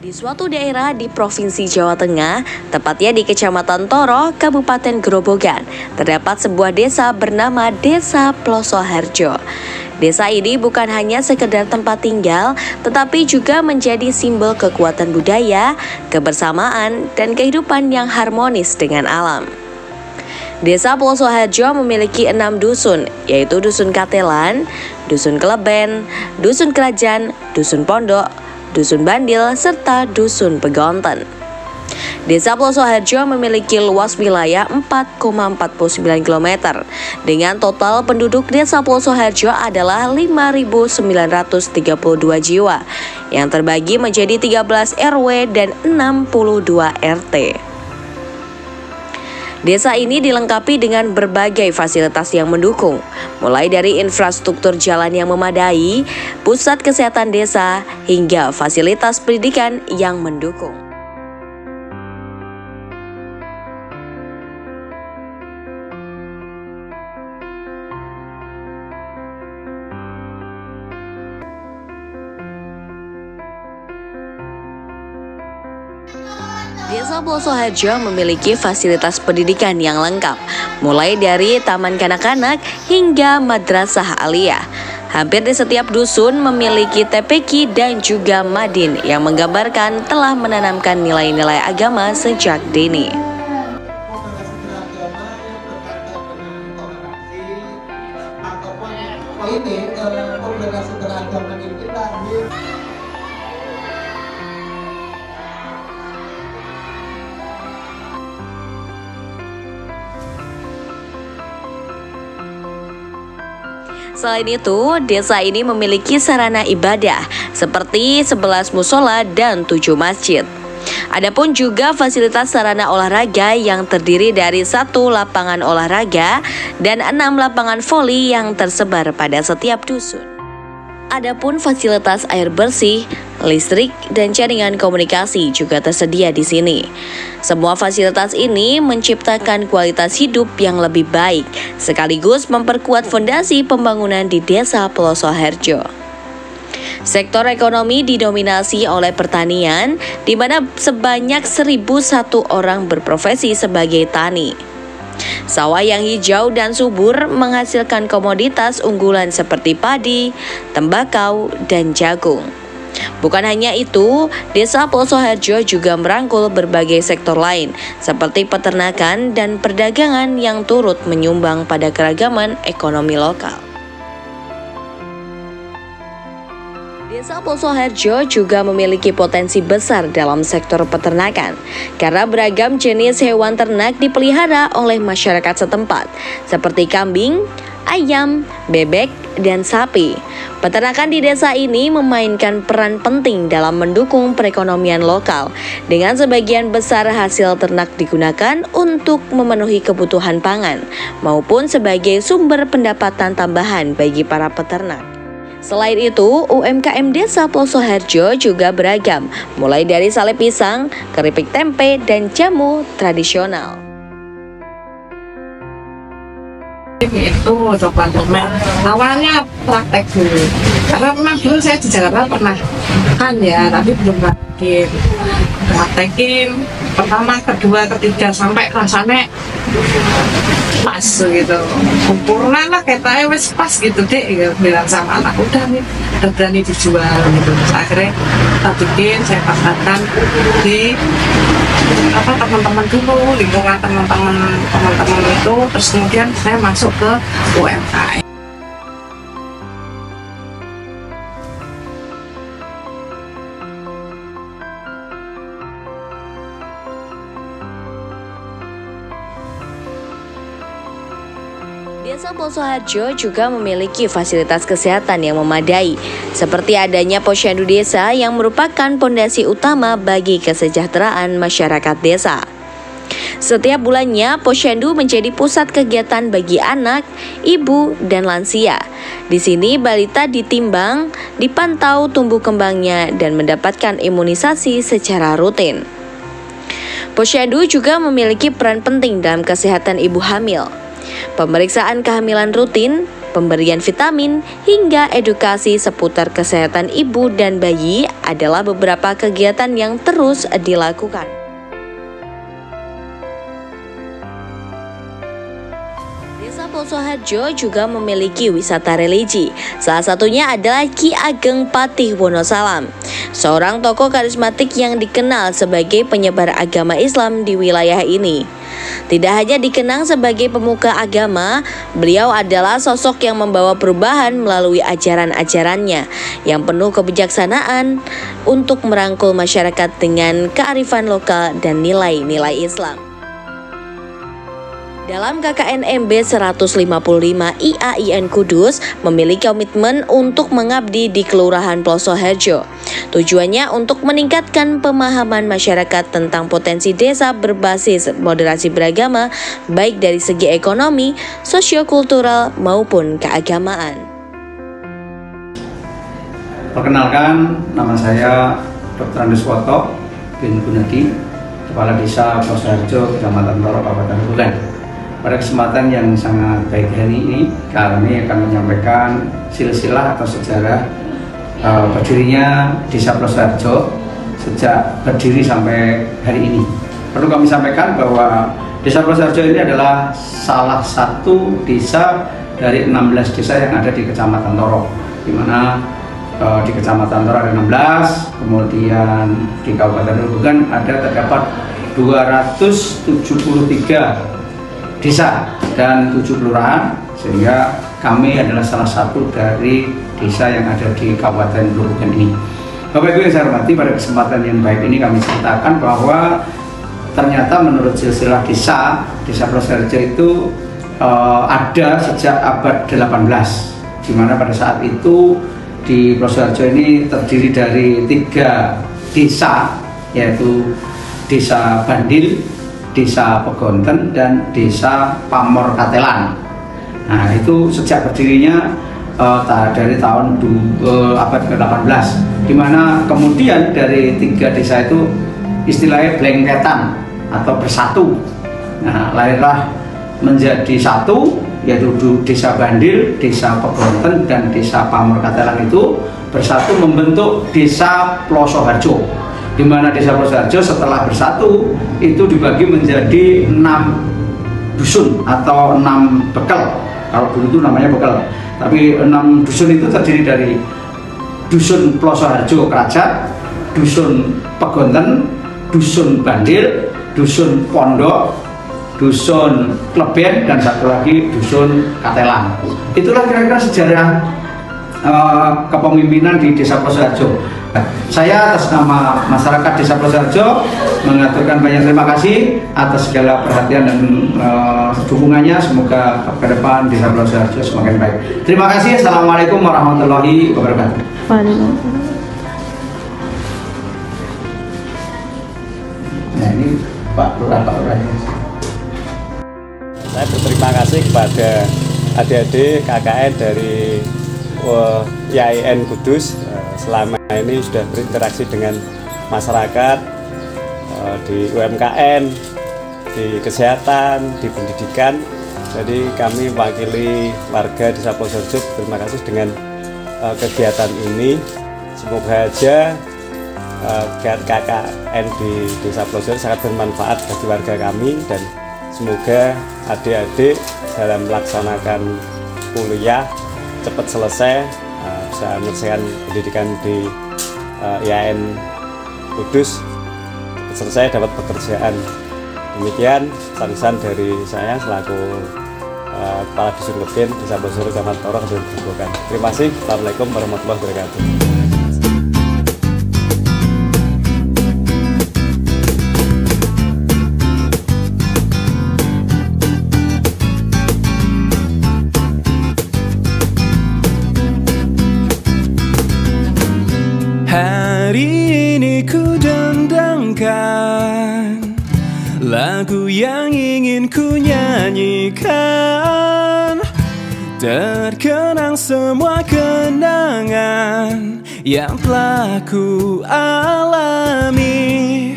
Di suatu daerah di Provinsi Jawa Tengah, tepatnya di Kecamatan Toro, Kabupaten Grobogan, terdapat sebuah desa bernama Desa Plosoharjo. Desa ini bukan hanya sekedar tempat tinggal, tetapi juga menjadi simbol kekuatan budaya, kebersamaan, dan kehidupan yang harmonis dengan alam. Desa Plosoharjo memiliki 6 dusun, yaitu Dusun Katelan, Dusun Keleben, Dusun Kerajaan, Dusun Pondok, Dusun Bandil, serta Dusun Pegonten. Desa Plosoharjo memiliki luas wilayah 4,49 km. Dengan total penduduk Desa Plosoharjo adalah 5.932 jiwa, yang terbagi menjadi 13 RW dan 62 RT. Desa ini dilengkapi dengan berbagai fasilitas yang mendukung, mulai dari infrastruktur jalan yang memadai, pusat kesehatan desa, hingga fasilitas pendidikan yang mendukung. Desa Plosoharjo memiliki fasilitas pendidikan yang lengkap, mulai dari taman kanak-kanak hingga madrasah aliyah. Hampir di setiap dusun memiliki TPQ dan juga Madin yang menggambarkan telah menanamkan nilai-nilai agama sejak dini. Selain itu, desa ini memiliki sarana ibadah seperti 11 musola dan 7 masjid. Adapun juga fasilitas sarana olahraga yang terdiri dari 1 lapangan olahraga dan 6 lapangan voli yang tersebar pada setiap dusun. Adapun fasilitas air bersih, listrik, dan jaringan komunikasi juga tersedia di sini. Semua fasilitas ini menciptakan kualitas hidup yang lebih baik, sekaligus memperkuat fondasi pembangunan di Desa Plosoharjo. Sektor ekonomi didominasi oleh pertanian, di mana sebanyak 1.001 orang berprofesi sebagai tani. Sawah yang hijau dan subur menghasilkan komoditas unggulan seperti padi, tembakau, dan jagung. Bukan hanya itu, Desa Plosoharjo juga merangkul berbagai sektor lain seperti peternakan dan perdagangan yang turut menyumbang pada keragaman ekonomi lokal. Desa Plosoharjo juga memiliki potensi besar dalam sektor peternakan karena beragam jenis hewan ternak dipelihara oleh masyarakat setempat seperti kambing, ayam, bebek, dan sapi. Peternakan di desa ini memainkan peran penting dalam mendukung perekonomian lokal dengan sebagian besar hasil ternak digunakan untuk memenuhi kebutuhan pangan maupun sebagai sumber pendapatan tambahan bagi para peternak. Selain itu, UMKM Desa Plosoharjo juga beragam, mulai dari sale pisang, keripik tempe, dan jamu tradisional. Itu coba komen. Awalnya praktek dulu, karena memang dulu saya di Jakarta pernah kan ya, tapi belum praktekin pertama, kedua, ketiga sampai rasanya pas gitu, sempurna lah katanya, wes pas gitu deh, gitu. Bilang sama anak, udah nih, udah berani dijual gitu. Terus akhirnya kita bikin, saya pasarkan di teman-teman dulu, lingkungan teman-teman itu, terus kemudian saya masuk ke UMKM. Desa Plosoharjo juga memiliki fasilitas kesehatan yang memadai, seperti adanya posyandu desa yang merupakan pondasi utama bagi kesejahteraan masyarakat desa. Setiap bulannya, posyandu menjadi pusat kegiatan bagi anak, ibu, dan lansia. Di sini, balita ditimbang, dipantau tumbuh kembangnya, dan mendapatkan imunisasi secara rutin. Posyandu juga memiliki peran penting dalam kesehatan ibu hamil. Pemeriksaan kehamilan rutin, pemberian vitamin, hingga edukasi seputar kesehatan ibu dan bayi adalah beberapa kegiatan yang terus dilakukan. Desa Plosoharjo juga memiliki wisata religi. Salah satunya adalah Ki Ageng Patih Wonosalam, seorang tokoh karismatik yang dikenal sebagai penyebar agama Islam di wilayah ini. Tidak hanya dikenang sebagai pemuka agama, beliau adalah sosok yang membawa perubahan melalui ajaran-ajarannya yang penuh kebijaksanaan untuk merangkul masyarakat dengan kearifan lokal dan nilai-nilai Islam. Dalam KKN MB 155 IAIN Kudus memiliki komitmen untuk mengabdi di Kelurahan Plosoharjo. Tujuannya untuk meningkatkan pemahaman masyarakat tentang potensi desa berbasis moderasi beragama, baik dari segi ekonomi, sosiokultural maupun keagamaan. Perkenalkan, nama saya Dr. Andes Woto bin Gunadi, Kepala Desa Plosoharjo, Kecamatan Toro, Kabupaten Grobogan. Pada kesempatan yang sangat baik hari ini, kami akan menyampaikan silsilah atau sejarah berdirinya Desa Plosoharjo sejak berdiri sampai hari ini. Perlu kami sampaikan bahwa Desa Plosoharjo ini adalah salah satu desa dari 16 desa yang ada di Kecamatan Toro, di mana di Kecamatan Toro ada 16, kemudian di Kabupaten Grobogan ada terdapat 273 desa dan 7 kelurahan, sehingga kami adalah salah satu dari desa yang ada di Kabupaten Grobogan ini. Bapak Ibu yang saya hormati, pada kesempatan yang baik ini kami ceritakan bahwa ternyata menurut silsilah Desa Plosoharjo itu ada sejak abad 18, di mana pada saat itu di Plosoharjo ini terdiri dari 3 desa, yaitu Desa Bandil, Desa Pegonten, dan Desa Pamor Katelan. Nah, itu sejak berdirinya dari tahun abad ke-18, di mana kemudian dari 3 desa itu istilahnya blengketan atau bersatu. Nah, lahirlah menjadi satu, yaitu Desa Bandil, Desa Pegonten, dan Desa Pamor Katelan itu bersatu membentuk Desa Plosoharjo, di mana Desa Plosoharjo setelah bersatu itu dibagi menjadi 6 dusun atau 6 bekel. Kalau dulu itu namanya bekel, tapi 6 dusun itu terdiri dari Dusun Plosoharjo Kerajat, Dusun Pegonten, Dusun Bandil, Dusun Pondok, Dusun Kleben, dan satu lagi Dusun Katelan. Itulah kira-kira sejarah kepemimpinan di Desa Plosoharjo. Saya atas nama masyarakat Desa Plosoharjo mengaturkan banyak terima kasih atas segala perhatian dan dukungannya. Semoga ke depan Desa Plosoharjo semakin baik. Terima kasih. Assalamualaikum warahmatullahi wabarakatuh. Nah, ini Pak Lurah. Saya berterima kasih kepada adik-adik KKN dari IAIN Kudus. Selama ini sudah berinteraksi dengan masyarakat di UMKM, di kesehatan, di pendidikan. Jadi kami mewakili warga Desa Plosoharjo terima kasih dengan kegiatan ini. Semoga aja kegiatan KKN di Desa Plosoharjo sangat bermanfaat bagi warga kami, dan semoga adik-adik dalam melaksanakan kuliah cepat selesai, bisa menyelesaikan pendidikan di IAIN Kudus, selesai dapat pekerjaan. Demikian pesan dari saya selaku Kepala Dusun Kleben Desa Plosoharjo Kecamatan Toro, Kabupaten Grobogan. Terima kasih. Assalamualaikum warahmatullahi wabarakatuh. Hari ini ku dendangkan lagu yang ingin ku nyanyikan, terkenang semua kenangan yang telah ku alami.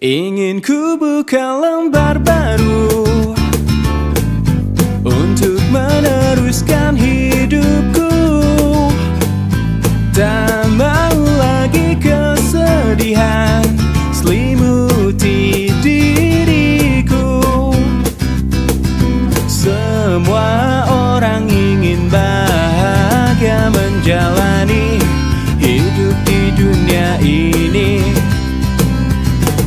Ingin ku buka lembar baru untuk meneruskan hidupku. kesedihan selimuti diriku. Semua orang ingin bahagia menjalani hidup di dunia ini.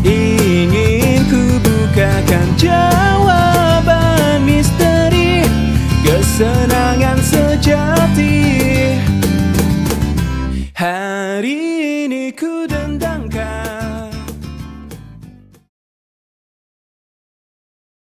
Ingin ku bukakan jawaban misteri kesenangan sejati. Hari ini ku